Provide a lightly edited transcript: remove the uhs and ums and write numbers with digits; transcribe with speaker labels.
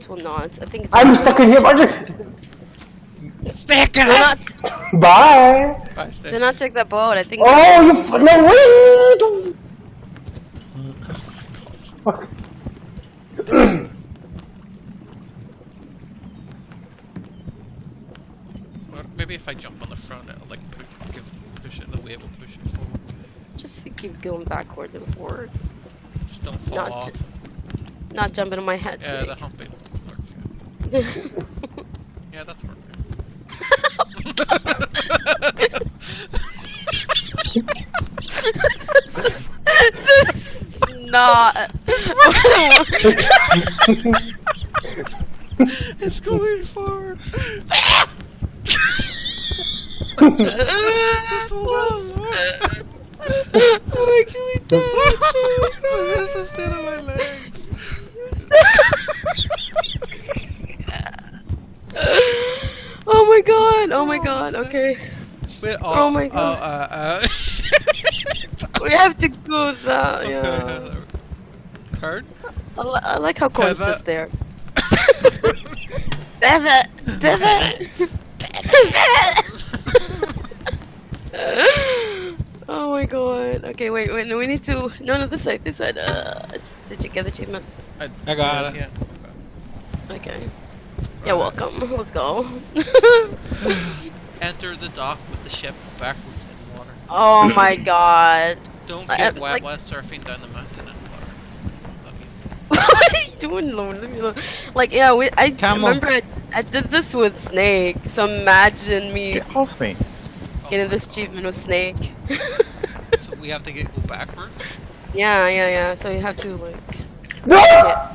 Speaker 1: It will not. I think.
Speaker 2: I'm stuck in here, Roger.
Speaker 3: Stick
Speaker 1: Do
Speaker 3: it!
Speaker 1: not.
Speaker 2: Bye.
Speaker 3: Bye, Stick.
Speaker 1: Do not take the boat. I think.
Speaker 2: Oh, you no way! Fuck.
Speaker 3: Or maybe if I jump on the front, it'll like push it, the wave will push it forward.
Speaker 1: Just keep going backward and forward.
Speaker 3: Just don't fall
Speaker 1: Not
Speaker 3: off.
Speaker 1: Not jumping on my head.
Speaker 3: Yeah, the
Speaker 1: Snake.
Speaker 3: humping works. Yeah, that's working.
Speaker 1: This is not.
Speaker 3: It's going forward. Just hold on.
Speaker 1: I'm actually dead.
Speaker 3: Where's the state of my legs?
Speaker 1: Oh my god! Oh my god! Okay,
Speaker 3: Wait,
Speaker 1: Oh my God. we have to go that. Yeah.
Speaker 3: Turn?
Speaker 1: I like how Coin's
Speaker 3: Pivot.
Speaker 1: just there. Pivot! Pivot! Pivot! Oh my god. Okay, wait, no, we need to. No, this side, this side. Did you get the achievement?
Speaker 3: I
Speaker 4: got it.
Speaker 3: Yeah.
Speaker 1: Okay. Yeah, welcome. Let's go.
Speaker 3: Enter the dock with the ship backwards in water.
Speaker 1: Oh my god.
Speaker 3: Don't
Speaker 1: I-
Speaker 3: get
Speaker 1: I-
Speaker 3: wet
Speaker 1: like-
Speaker 3: while surfing down the mountain in water.
Speaker 1: What are you doing, Lone? Leave me alone. Like, yeah, I
Speaker 4: Camel.
Speaker 1: remember I did this with Snake, so imagine me
Speaker 4: Get off me.
Speaker 1: getting this achievement with Snake.
Speaker 3: So we have to go backwards?
Speaker 1: Yeah, so you have to, like...
Speaker 2: No!
Speaker 1: Yeah.